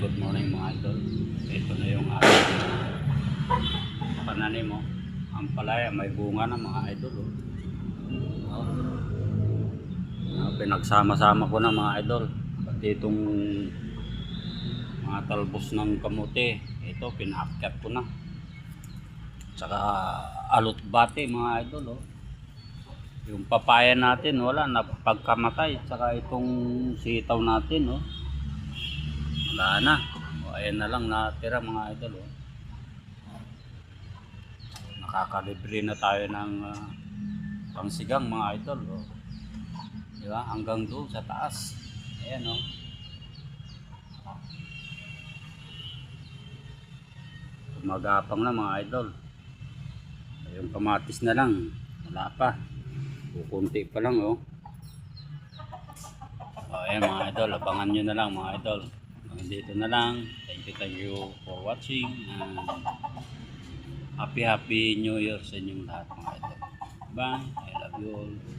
Good morning mga idol. Ito na yung ating pananim mo. Ang palaya may bunga na mga idol. Pinagsama-sama ko na mga idol. Pati itong mga talbos ng kamote. Ito pinaakyat ko na. Tsaka alotbate mga idol. Yung papaya natin wala na pagkamatay. Tsaka itong sitaw natin wala na. Ayan na lang natira mga idol. Nakakalibre na tayo ng pangsigang mga idol. Diba? Hanggang doon sa taas. Ayan Magapang na mga idol. Yung kamatis na lang. Wala pa. Kukunti pa lang Ayan mga idol. Abangan nyo na lang mga idol. Dito na lang. Thank you for watching. And happy New Year sa inyong lahat mga idol. Bye. I love you all.